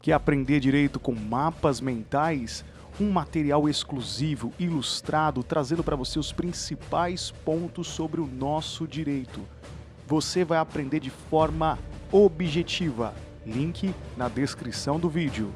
Quer aprender direito com mapas mentais? Um material exclusivo, ilustrado, trazendo para você os principais pontos sobre o nosso direito. Você vai aprender de forma objetiva. Link na descrição do vídeo.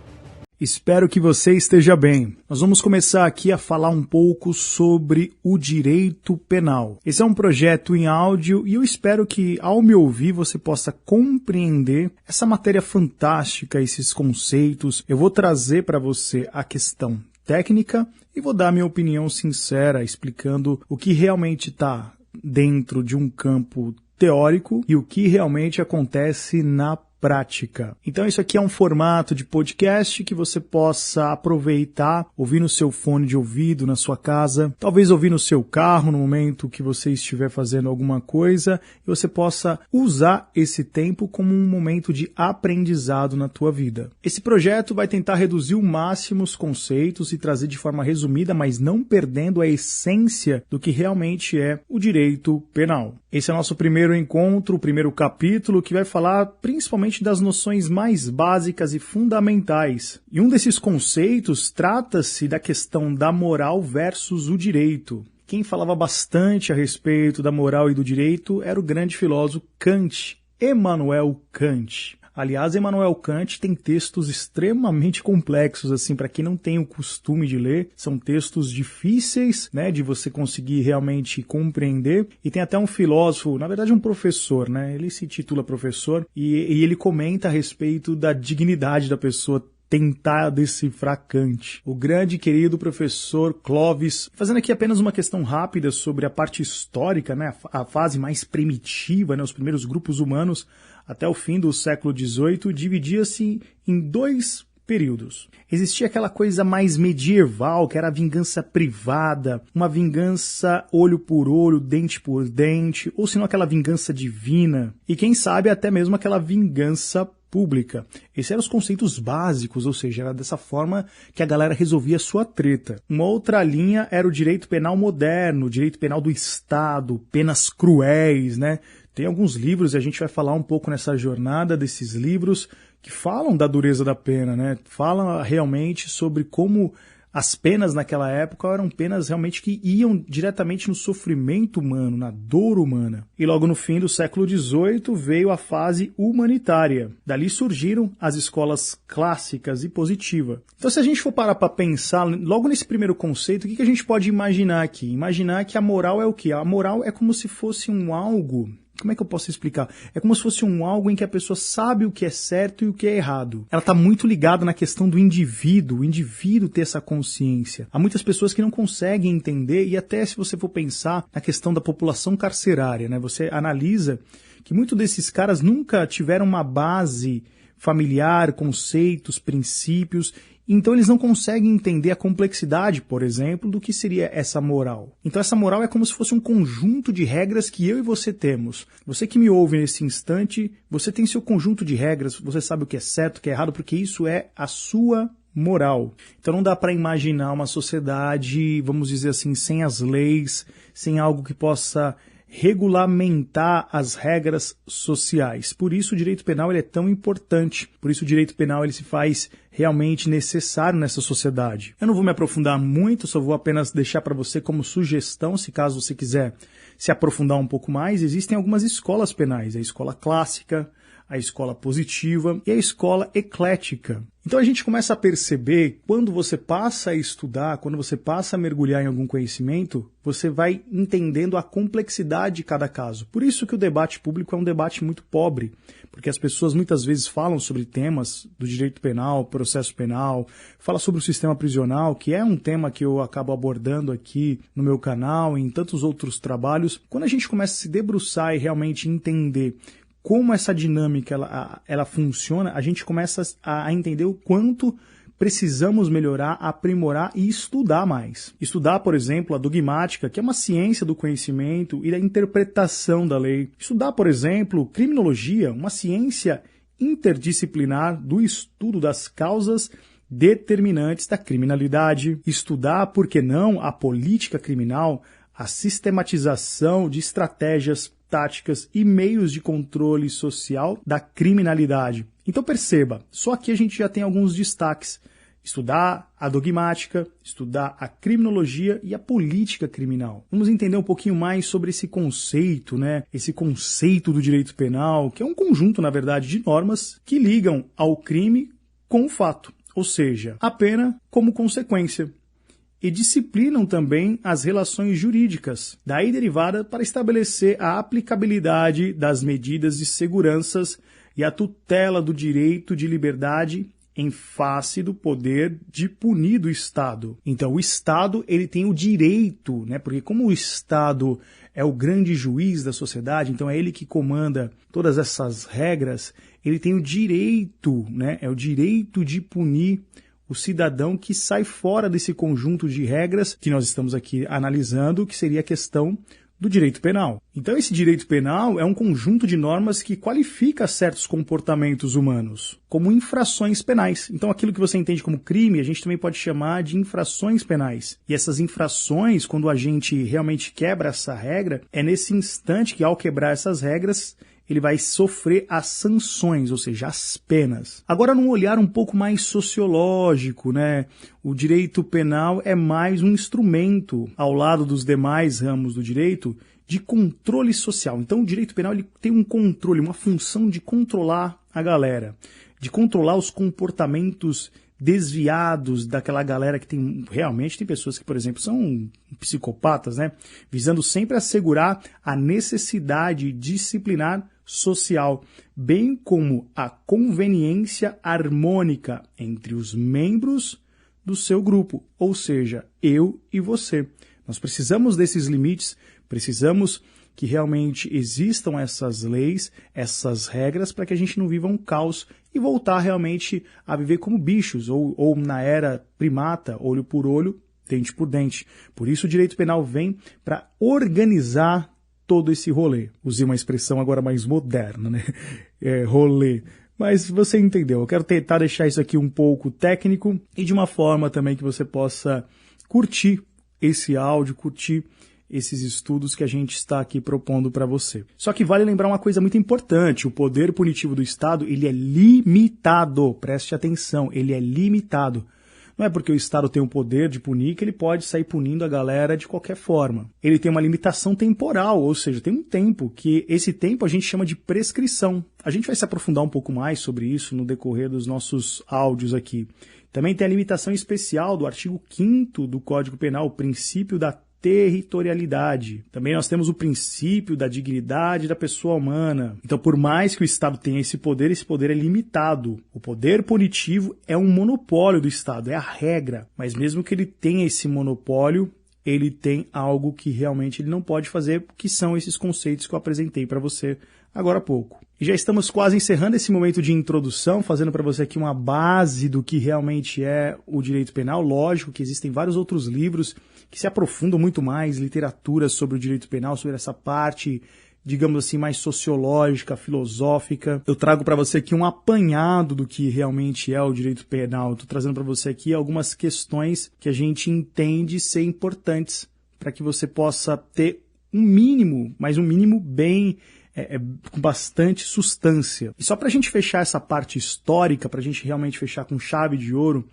Espero que você esteja bem. Nós vamos começar aqui a falar um pouco sobre o direito penal. Esse é um projeto em áudio e eu espero que, ao me ouvir, você possa compreender essa matéria fantástica, esses conceitos. Eu vou trazer para você a questão técnica e vou dar minha opinião sincera, explicando o que realmente está dentro de um campo teórico e o que realmente acontece na prática. Então isso aqui é um formato de podcast que você possa aproveitar, ouvir no seu fone de ouvido, na sua casa, talvez ouvir no seu carro no momento que você estiver fazendo alguma coisa e você possa usar esse tempo como um momento de aprendizado na tua vida. Esse projeto vai tentar reduzir ao máximo os conceitos e trazer de forma resumida, mas não perdendo a essência do que realmente é o direito penal. Esse é o nosso primeiro encontro, o primeiro capítulo, que vai falar principalmente das noções mais básicas e fundamentais. E um desses conceitos trata-se da questão da moral versus o direito. Quem falava bastante a respeito da moral e do direito era o grande filósofo Kant, Immanuel Kant. Aliás, Immanuel Kant tem textos extremamente complexos, assim, para quem não tem o costume de ler, são textos difíceis, né, de você conseguir realmente compreender. E tem até um filósofo, na verdade um professor, né, ele se titula professor, e ele comenta a respeito da dignidade da pessoa tentar decifrar Kant. O grande querido professor Clovis, fazendo aqui apenas uma questão rápida sobre a parte histórica, né, a fase mais primitiva, né, os primeiros grupos humanos, até o fim do século XVIII, dividia-se em dois períodos. Existia aquela coisa mais medieval, que era a vingança privada, uma vingança olho por olho, dente por dente, ou se não aquela vingança divina, e quem sabe até mesmo aquela vingança pública. Esses eram os conceitos básicos, ou seja, era dessa forma que a galera resolvia a sua treta. Uma outra linha era o direito penal moderno, o direito penal do Estado, penas cruéis, né? Tem alguns livros, e a gente vai falar um pouco nessa jornada desses livros, que falam da dureza da pena, né? Falam realmente sobre como as penas naquela época eram penas realmente que iam diretamente no sofrimento humano, na dor humana. E logo no fim do século XVIII veio a fase humanitária. Dali surgiram as escolas clássicas e positiva. Então se a gente for parar para pensar, logo nesse primeiro conceito, o que a gente pode imaginar aqui? Imaginar que a moral é o quê? A moral é como se fosse um algo... Como é que eu posso explicar? É como se fosse algo em que a pessoa sabe o que é certo e o que é errado. Ela está muito ligada na questão do indivíduo, o indivíduo ter essa consciência. Há muitas pessoas que não conseguem entender, e até se você for pensar na questão da população carcerária, né? Você analisa que muitos desses caras nunca tiveram uma base familiar, conceitos, princípios. Então eles não conseguem entender a complexidade, por exemplo, do que seria essa moral. Então essa moral é como se fosse um conjunto de regras que eu e você temos. Você que me ouve nesse instante, você tem seu conjunto de regras, você sabe o que é certo, o que é errado, porque isso é a sua moral. Então não dá para imaginar uma sociedade, vamos dizer assim, sem as leis, sem algo que possa regulamentar as regras sociais. Por isso o direito penal ele é tão importante, por isso o direito penal ele se faz realmente necessário nessa sociedade. Eu não vou me aprofundar muito, só vou apenas deixar para você como sugestão, se caso você quiser se aprofundar um pouco mais, existem algumas escolas penais, a escola clássica, a escola positiva e a escola eclética. Então a gente começa a perceber, quando você passa a estudar, quando você passa a mergulhar em algum conhecimento, você vai entendendo a complexidade de cada caso. Por isso que o debate público é um debate muito pobre, porque as pessoas muitas vezes falam sobre temas do direito penal, processo penal, fala sobre o sistema prisional, que é um tema que eu acabo abordando aqui no meu canal e em tantos outros trabalhos. Quando a gente começa a se debruçar e realmente entender como essa dinâmica ela funciona, a gente começa a entender o quanto precisamos melhorar, aprimorar e estudar mais. Estudar, por exemplo, a dogmática, que é uma ciência do conhecimento e da interpretação da lei. Estudar, por exemplo, criminologia, uma ciência interdisciplinar do estudo das causas determinantes da criminalidade. Estudar, por que não, a política criminal, a sistematização de estratégias, táticas e meios de controle social da criminalidade. Então perceba, só aqui a gente já tem alguns destaques. Estudar a dogmática, estudar a criminologia e a política criminal. Vamos entender um pouquinho mais sobre esse conceito, né? Esse conceito do direito penal, que é um conjunto, na verdade, de normas que ligam ao crime com o fato, ou seja, a pena como consequência. E disciplinam também as relações jurídicas, daí derivada para estabelecer a aplicabilidade das medidas de seguranças e a tutela do direito de liberdade em face do poder de punir do Estado. Então, o Estado ele tem o direito, né? Porque como o Estado é o grande juiz da sociedade, então é ele que comanda todas essas regras, ele tem o direito, né? É o direito de punir o cidadão que sai fora desse conjunto de regras que nós estamos aqui analisando, que seria a questão do direito penal. Então esse direito penal é um conjunto de normas que qualifica certos comportamentos humanos como infrações penais. Então aquilo que você entende como crime, a gente também pode chamar de infrações penais. E essas infrações, quando a gente realmente quebra essa regra, é nesse instante que ao quebrar essas regras, ele vai sofrer as sanções, ou seja, as penas. Agora, num olhar um pouco mais sociológico, né? O direito penal é mais um instrumento, ao lado dos demais ramos do direito, de controle social. Então, o direito penal ele tem um controle, uma função de controlar a galera, de controlar os comportamentos desviados daquela galera que realmente tem pessoas que, por exemplo, são psicopatas, né? Visando sempre assegurar a necessidade disciplinar social, bem como a conveniência harmônica entre os membros do seu grupo, ou seja, eu e você. Nós precisamos desses limites, precisamos que realmente existam essas leis, essas regras, para que a gente não viva um caos e voltar realmente a viver como bichos, ou na era primata, olho por olho, dente por dente. Por isso o direito penal vem para organizar todo esse rolê. Usei uma expressão agora mais moderna, né? Rolê. Mas você entendeu. Eu quero tentar deixar isso aqui um pouco técnico e de uma forma também que você possa curtir esse áudio, curtir esses estudos que a gente está aqui propondo para você. Só que vale lembrar uma coisa muito importante, o poder punitivo do Estado, ele é limitado, preste atenção, ele é limitado. Não é porque o Estado tem o poder de punir que ele pode sair punindo a galera de qualquer forma. Ele tem uma limitação temporal, ou seja, tem um tempo, que esse tempo a gente chama de prescrição. A gente vai se aprofundar um pouco mais sobre isso no decorrer dos nossos áudios aqui. Também tem a limitação especial do artigo 5º do Código Penal, o princípio da territorialidade. Também nós temos o princípio da dignidade da pessoa humana. Então, por mais que o Estado tenha esse poder é limitado. O poder punitivo é um monopólio do Estado, é a regra. Mas mesmo que ele tenha esse monopólio, ele tem algo que realmente ele não pode fazer, que são esses conceitos que eu apresentei para você agora há pouco. E já estamos quase encerrando esse momento de introdução, fazendo para você aqui uma base do que realmente é o direito penal. Lógico que existem vários outros livros que se aprofundam muito mais, literatura sobre o direito penal, sobre essa parte, digamos assim, mais sociológica, filosófica. Eu trago para você aqui um apanhado do que realmente é o direito penal. Estou trazendo para você aqui algumas questões que a gente entende ser importantes para que você possa ter um mínimo, mas um mínimo bem com bastante substância. E só para a gente fechar essa parte histórica, para a gente realmente fechar com chave de ouro,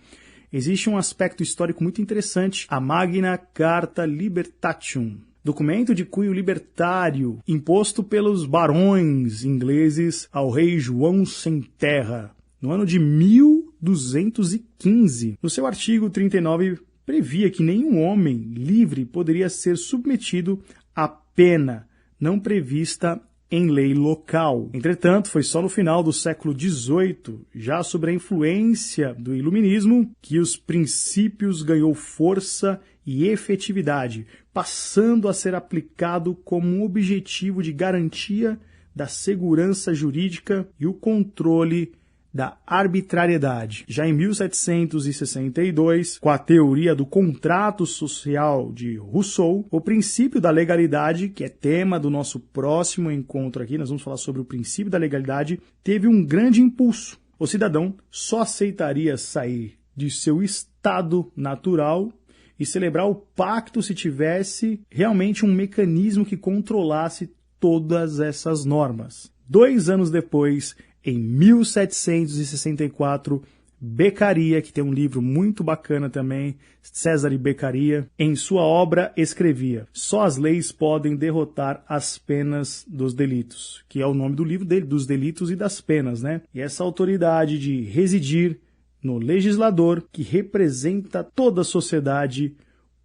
existe um aspecto histórico muito interessante, a Magna Carta Libertatum, documento de cunho libertário, imposto pelos barões ingleses ao rei João Sem Terra, no ano de 1215. No seu artigo 39, previa que nenhum homem livre poderia ser submetido à pena não prevista em lei local. Entretanto, foi só no final do século XVIII, já sob a influência do Iluminismo, que os princípios ganhou força e efetividade, passando a ser aplicado como um objetivo de garantia da segurança jurídica e o controle da arbitrariedade. Já em 1762, com a teoria do contrato social de Rousseau, o princípio da legalidade, que é tema do nosso próximo encontro aqui, nós vamos falar sobre o princípio da legalidade, teve um grande impulso. O cidadão só aceitaria sair de seu estado natural e celebrar o pacto se tivesse realmente um mecanismo que controlasse todas essas normas. 2 anos depois, em 1764, Beccaria, que tem um livro muito bacana também, Cesare Beccaria, em sua obra escrevia: só as leis podem derrotar as penas dos delitos, que é o nome do livro dele, dos delitos e das penas, né? E essa autoridade de residir no legislador, que representa toda a sociedade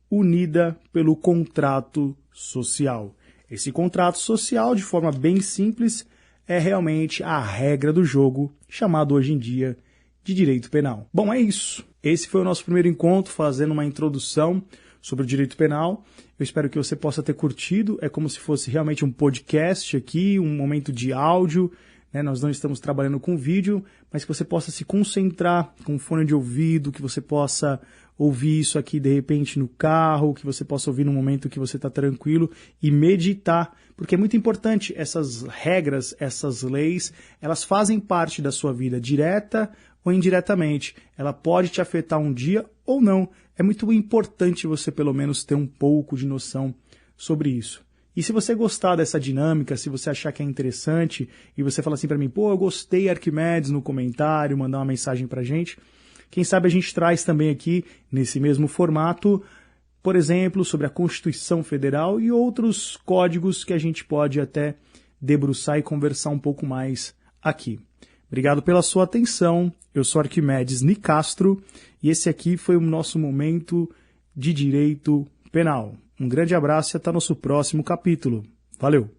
unida pelo contrato social. Esse contrato social, de forma bem simples, é realmente a regra do jogo, chamado hoje em dia de direito penal. Bom, é isso. Esse foi o nosso primeiro encontro, fazendo uma introdução sobre o direito penal. Eu espero que você possa ter curtido. É como se fosse realmente um podcast aqui, um momento de áudio, né? Nós não estamos trabalhando com vídeo, mas que você possa se concentrar com fone de ouvido, que você possa ouvir isso aqui de repente no carro, que você possa ouvir no momento que você está tranquilo e meditar, porque é muito importante. Essas regras, essas leis, elas fazem parte da sua vida direta ou indiretamente. Ela pode te afetar um dia ou não. É muito importante você pelo menos ter um pouco de noção sobre isso. E se você gostar dessa dinâmica, se você achar que é interessante e você fala assim para mim, pô, eu gostei, Arquimedes, no comentário, mandar uma mensagem pra gente, quem sabe a gente traz também aqui, nesse mesmo formato, por exemplo, sobre a Constituição Federal e outros códigos que a gente pode até debruçar e conversar um pouco mais aqui. Obrigado pela sua atenção. Eu sou Arquimedes Nicastro e esse aqui foi o nosso momento de direito penal. Um grande abraço e até nosso próximo capítulo. Valeu!